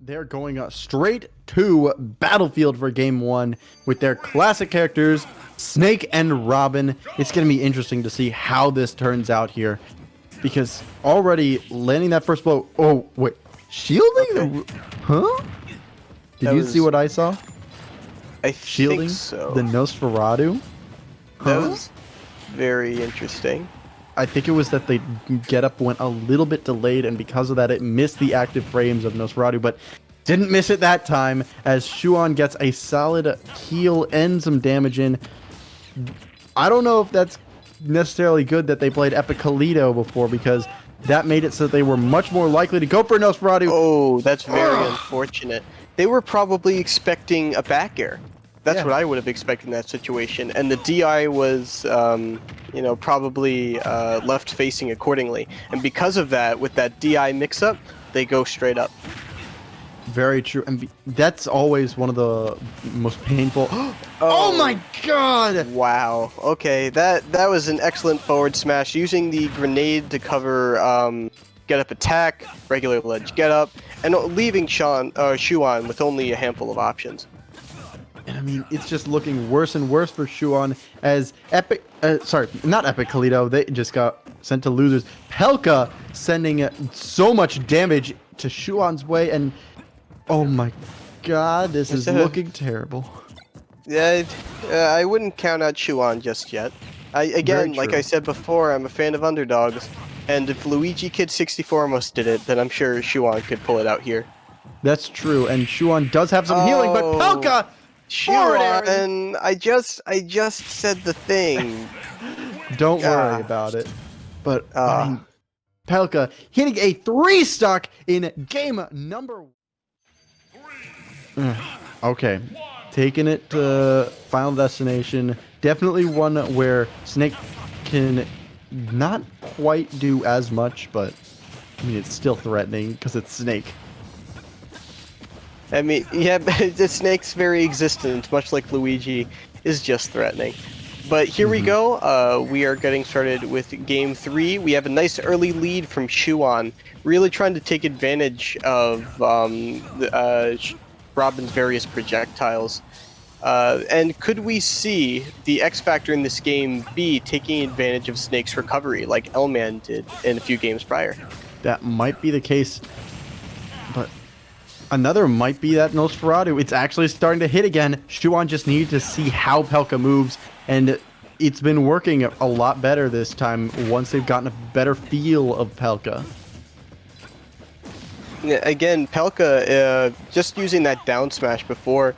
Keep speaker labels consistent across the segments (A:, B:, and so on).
A: they're going straight to Battlefield for game one with their classic characters, Snake and Robin. It's going to be interesting to see how this turns out here because already landing that first blow. Oh, wait. Shielding?
B: Okay.
A: Huh? Did
B: That
A: you see
B: was-
A: what I saw?
B: I
A: Shielding
B: think so.
A: the Nosferatu?
B: That was very interesting.
A: I think it was that the getup went a little bit delayed, and because of that, it missed the active frames of Nosferatu, but didn't miss it that time, as Shüan gets a solid heal and some damage in. I don't know if that's necessarily good that they played Epicalito before, because that made it so that they were much more likely to go for Nosferatu.
B: Oh, that's very unfortunate. They were probably expecting a back air. That's
A: Yeah.
B: what I would have expected in that situation. And the DI was, probably left facing accordingly. And because of that, with that DI mix-up, they go straight up.
A: Very true, and that's always one of the most painful. Oh my god!
B: Wow. Okay, that was an excellent forward smash using the grenade to cover get up attack, regular ledge get up, and leaving Shüan with only a handful of options.
A: And I mean, it's just looking worse and worse for Shüan as not Epicalito, they just got sent to losers. Pelca sending so much damage to Shüan's way, and oh my god, this is looking terrible.
B: Yeah, I wouldn't count out Shüan just yet. Again, like
A: true.
B: I said before, I'm a fan of underdogs, and if Luigi Kid 64 almost did it, then I'm sure Shüan could pull it out here.
A: That's true, and Shüan does have some healing, but Pelca! forward air.
B: Shüan, I just said the thing.
A: Don't worry about it. But I mean, Pelca hitting a 3-stock in game number. Okay, taking it to Final Destination. Definitely one where Snake can not quite do as much, but I mean, it's still threatening because it's Snake.
B: I mean, yeah, the Snake's very existence, much like Luigi, is just threatening. But here we go. We are getting started with Game 3. We have a nice early lead from Shüan, really trying to take advantage of Robin's various projectiles. And could we see the X factor in this game be taking advantage of Snake's recovery, like L-Man did in a few games prior?
A: That might be the case, but another might be that Nosferatu. It's actually starting to hit again. Shüan just needed to see how Pelca moves, and it's been working a lot better this time once they've gotten a better feel of Pelca.
B: Yeah, again, Pelca, just using that down smash before,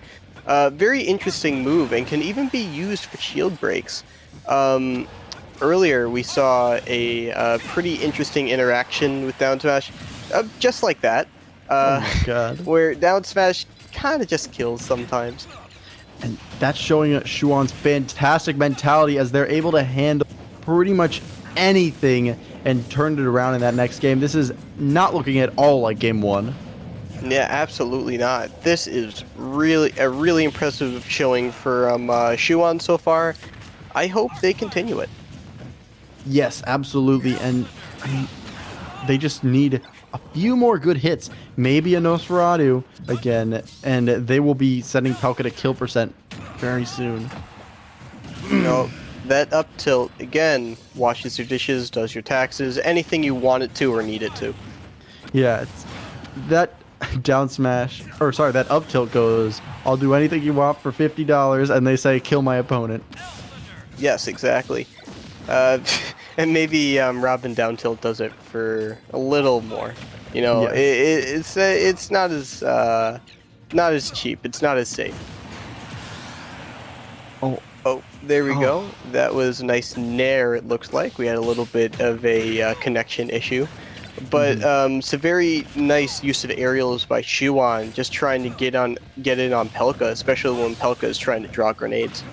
B: very interesting move, and can even be used for shield breaks. Earlier, we saw a pretty interesting interaction with down smash, just like that.
A: Oh my god.
B: Where down smash kind of just kills sometimes.
A: And that's showing Shüan's fantastic mentality as they're able to handle pretty much anything and turn it around in that next game. This is not looking at all like game one.
B: Yeah, absolutely not. This is really a really impressive showing for Shüan so far. I hope they continue it.
A: Yes, absolutely. And I mean, they just need a few more good hits, maybe a Nosferatu again, and they will be sending Pelca to kill percent very soon.
B: No, that up tilt, again, washes your dishes, does your taxes, anything you want it to or need it to.
A: Yeah, it's that down smash, or sorry, that up tilt goes, I'll do anything you want for $50, and they say, kill my opponent.
B: Yes, exactly. And maybe Robin down tilt does it for a little more. You know,
A: Yes.
B: it's not as cheap. It's not as safe. Oh, there we go. That was a nice nair. It looks like we had a little bit of a connection issue, but it's a very nice use of aerials by Shüan, just trying to get in on Pelca, especially when Pelca is trying to draw grenades.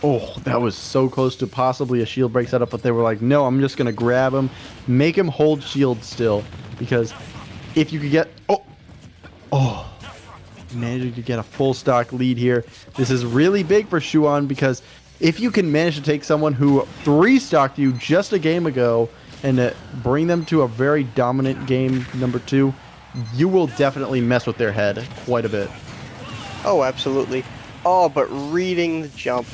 A: Oh, that was so close to possibly a shield break setup, but they were like, no, I'm just going to grab him, make him hold shield still, because if you could get... managing to get a full stock lead here. This is really big for Shüan, because if you can manage to take someone who 3-stocked you just a game ago and bring them to a very dominant game number 2, you will definitely mess with their head quite a bit.
B: Oh, absolutely. Oh, but reading the jump.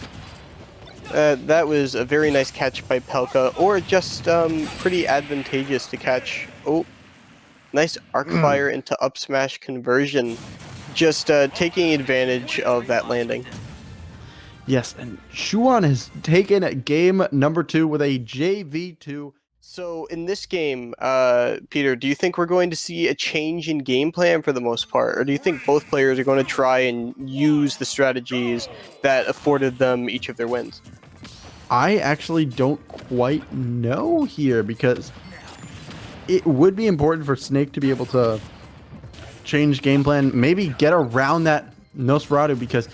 B: That was a very nice catch by Pelca, or just pretty advantageous to catch. Oh, nice arc fire into up smash conversion. Just taking advantage of that landing.
A: Yes, and Shüan has taken game number 2 with a JV2.
B: So in this game, Peter, do you think we're going to see a change in game plan for the most part, or do you think both players are going to try and use the strategies that afforded them each of their wins?
A: I actually don't quite know here, because it would be important for Snake to be able to change game plan, maybe get around that Nosferatu, because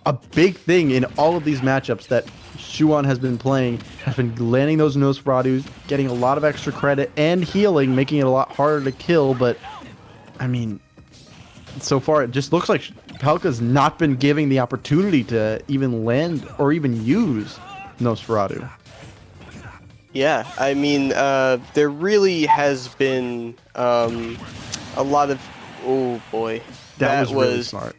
A: a big thing in all of these matchups that Shüan has been playing has been landing those Nosferatus, getting a lot of extra credit and healing, making it a lot harder to kill. But I mean, so far it just looks like Pelca's not been giving the opportunity to even land or even use Nosferatu.
B: Yeah, I mean, there really has been a lot of... Oh boy,
A: That was really smart.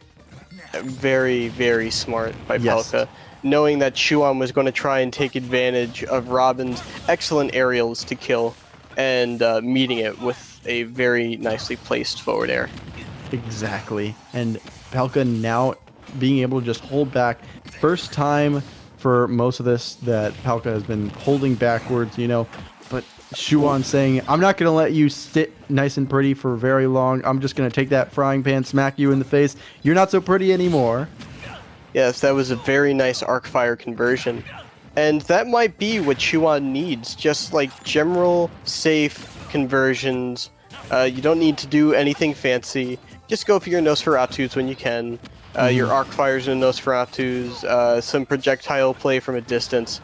B: Very, very smart by
A: Yes.
B: Pelca, knowing that Shüan was going to try and take advantage of Robin's excellent aerials to kill, and meeting it with a very nicely placed forward air.
A: Exactly. And Pelca now being able to just hold back. First time for most of this that Pelca has been holding backwards, you know, but Shüan saying, I'm not going to let you sit nice and pretty for very long. I'm just going to take that frying pan, smack you in the face. You're not so pretty anymore.
B: Yes, that was a very nice arc fire conversion. And that might be what Shüan needs, just like general, safe conversions. You don't need to do anything fancy. Just go for your Nosferatus when you can. Your arc fires and Nosferatus, some projectile play from a distance.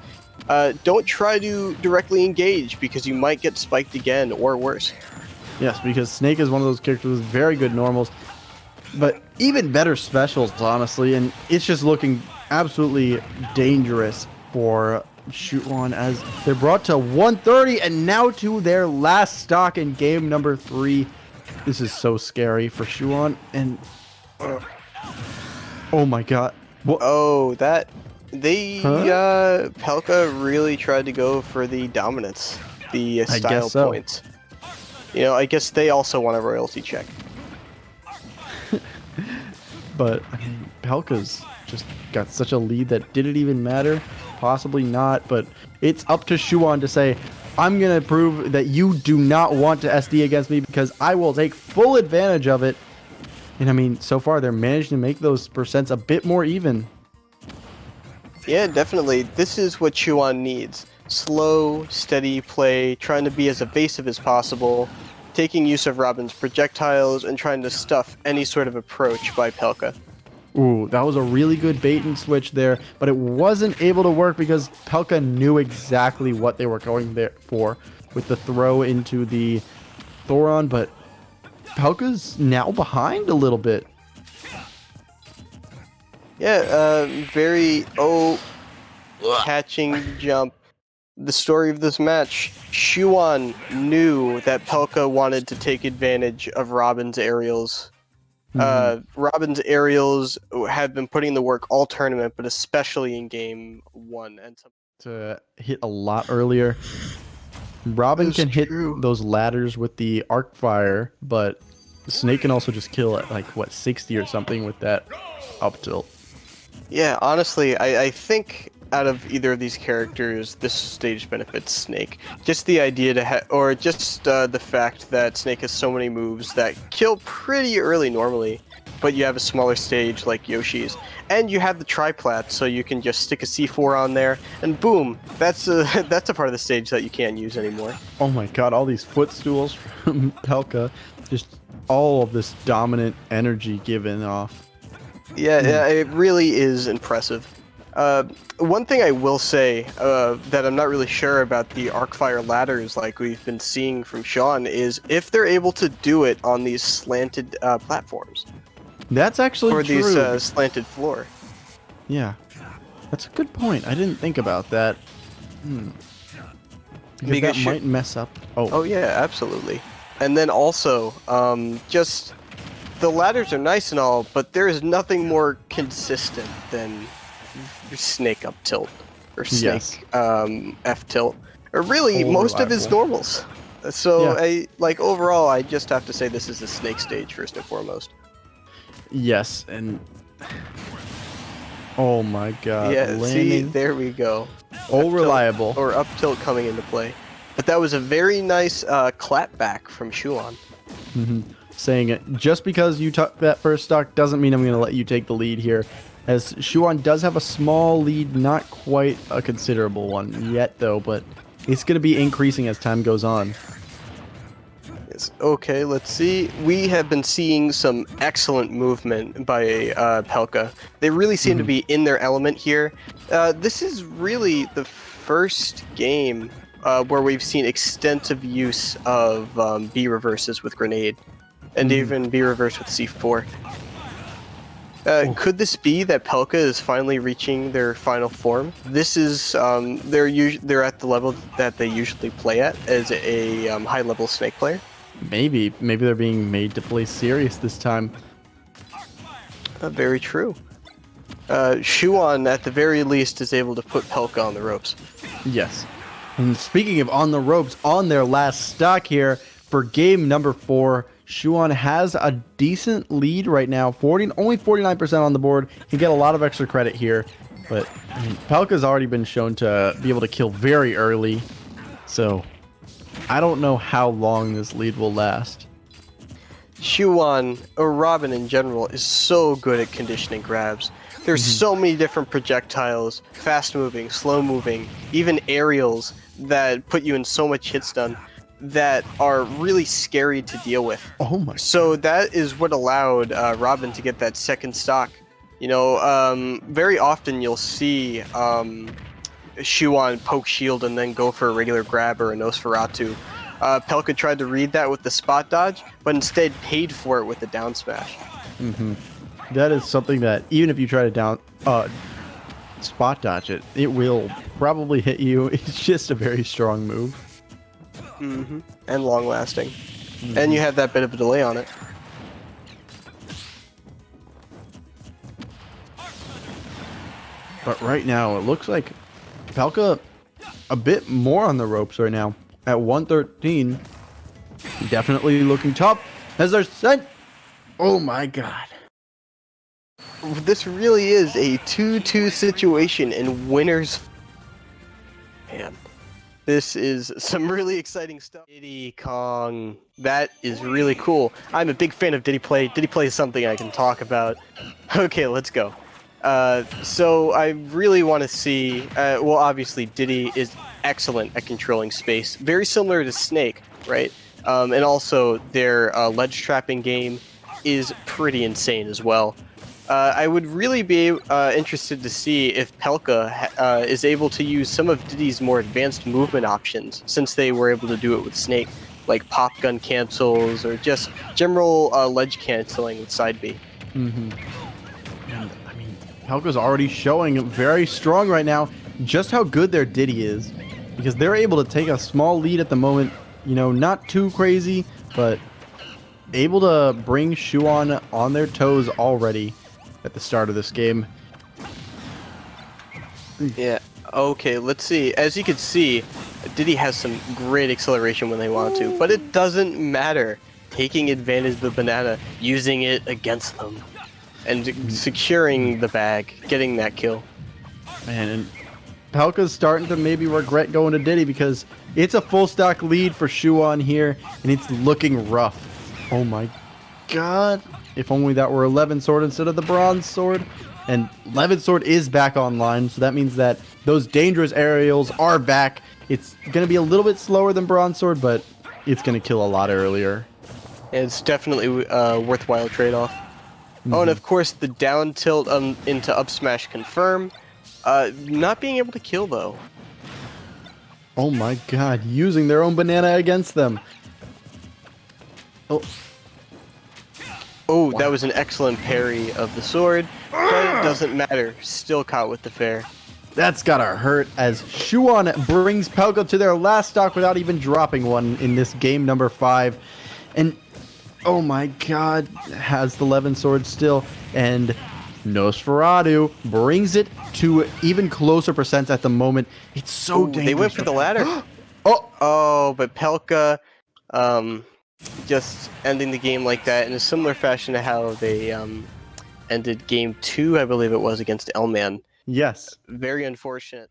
B: Don't try to directly engage, because you might get spiked again, or worse.
A: Yes, because Snake is one of those characters with very good normals, but even better specials, honestly, and it's just looking absolutely dangerous for Shüan as they're brought to 130 and now to their last stock in game number 3. This is so scary for Shüan, and oh my god. What?
B: Oh, Pelca really tried to go for the dominance, the
A: I
B: style
A: guess so.
B: points. You know, I guess they also want a royalty check.
A: But I mean, Pelca's just got such a lead that did it even matter? Possibly not, but it's up to Shüan to say, I'm going to prove that you do not want to SD against me, because I will take full advantage of it. And I mean, so far they're managing to make those percents a bit more even.
B: Yeah, definitely. This is what Shüan needs. Slow, steady play, trying to be as evasive as possible, taking use of Robin's projectiles, and trying to stuff any sort of approach by Pelca.
A: Ooh, that was a really good bait and switch there, but it wasn't able to work because Pelca knew exactly what they were going there for with the throw into the Thoron, but Pelca's now behind a little bit.
B: Yeah, catching the jump. The story of this match, Shüan knew that Pelca wanted to take advantage of Robin's aerials. Robin's aerials have been putting the work all tournament, but especially in game 1. And
A: To hit a lot earlier. Robin can hit those ladders with the arc fire, but Snake can also just kill at like, what, 60 or something with that up tilt.
B: Yeah, honestly, I think out of either of these characters, this stage benefits Snake. Just the idea to or just the fact that Snake has so many moves that kill pretty early normally, but you have a smaller stage like Yoshi's, and you have the triplat, so you can just stick a C4 on there, and boom, that's a part of the stage that you can't use anymore.
A: Oh my god, all these footstools from Pelca, just all of this dominant energy given off.
B: Yeah, it really is impressive. One thing I will say that I'm not really sure about the Arcfire ladders like we've been seeing from Shüan is if they're able to do it on these slanted platforms.
A: That's actually
B: or
A: true.
B: Or these slanted floor.
A: Yeah, that's a good point. I didn't think about that. Because that might mess up.
B: Oh yeah, absolutely. And then also, just the ladders are nice and all, but there is nothing more consistent than Snake up tilt or Snake F tilt, or really
A: All
B: most of his
A: reliable.
B: normals. So
A: Yeah.
B: overall, I just have to say this is a Snake stage first and foremost.
A: Yes, and oh my god,
B: Yeah, see,
A: landing
B: there we go.
A: all
B: F tilt
A: reliable.
B: or up tilt coming into play. But that was a very nice clap back from Shüan.
A: Saying it just because you took that first stock doesn't mean I'm going to let you take the lead here, as Shüan does have a small lead, not quite a considerable one yet though, but it's going to be increasing as time goes on.
B: Yes. Okay, let's see. We have been seeing some excellent movement by Pelca. They really seem to be in their element here. This is really the first game where we've seen extensive use of B reverses with grenade, and even B reverse with C4. Could this be that Pelca is finally reaching their final form? This is they're at the level that they usually play at as a high level Snake player.
A: Maybe they're being made to play serious this time.
B: Very true. Shüan, at the very least, is able to put Pelca on the ropes.
A: Yes. And speaking of on the ropes, on their last stock here for game number 4, Shüan has a decent lead right now. Only 49% on the board. He get a lot of extra credit here, but I mean, Pelca's already been shown to be able to kill very early, so I don't know how long this lead will last.
B: Shüan, or Robin in general, is so good at conditioning grabs. There's so many different projectiles, fast moving, slow moving, even aerials that put you in so much hit stun that are really scary to deal with.
A: Oh my.
B: So that is what allowed Robin to get that second stock. You know, very often you'll see Shüan poke shield and then go for a regular grab or a Nosferatu. Pelca tried to read that with the spot dodge, but instead paid for it with the down smash.
A: That is something that even if you try to spot dodge it, it will probably hit you. It's just a very strong move.
B: And long lasting. And you have that bit of a delay on it.
A: But right now, it looks like Pelca a bit more on the ropes right now at 113. Definitely looking tough as they're sent. Oh my god.
B: This really is a 2-2 situation and winners. Man, this is some really exciting stuff. Diddy Kong, that is really cool. I'm a big fan of Diddy Play. Diddy Play is something I can talk about. Okay, let's go. So I really want to see, well, obviously Diddy is excellent at controlling space, very similar to Snake, right? And also their ledge trapping game is pretty insane as well. I would really be interested to see if Pelca is able to use some of Diddy's more advanced movement options, since they were able to do it with Snake, like pop gun cancels or just general ledge canceling with side B.
A: And I mean, Pelca's already showing very strong right now just how good their Diddy is, because they're able to take a small lead at the moment. You know, not too crazy, but able to bring Shüan on their toes already at the start of this game.
B: Yeah. Okay, let's see. As you can see, Diddy has some great acceleration when they want to, but it doesn't matter. Taking advantage of the banana, using it against them, and securing the bag, getting that kill.
A: Man, and Pelca's starting to maybe regret going to Diddy because it's a full stock lead for Shüan here, and it's looking rough. Oh my god. If only that were 11 sword instead of the bronze sword. And 11 sword is back online, so that means that those dangerous aerials are back. It's going to be a little bit slower than bronze sword, but it's going to kill a lot earlier.
B: It's definitely a worthwhile trade-off. Oh, and of course the down tilt into up smash confirm. Not being able to kill though.
A: Oh my god, using their own banana against them. Oh.
B: Oh, wow. That was an excellent parry of the sword, but it doesn't matter. Still caught with the fair.
A: That's gotta hurt as Shüan brings Pelca to their last stock without even dropping one in this game number 5. And oh my god, has the Levin sword still, and Nosferatu brings it to even closer percents at the moment. It's so
B: Ooh,
A: dangerous.
B: they went for the ladder.
A: Oh,
B: Oh, but Pelca, just ending the game like that in a similar fashion to how they ended game 2, I believe it was, against Elman.
A: yes.
B: Very unfortunate.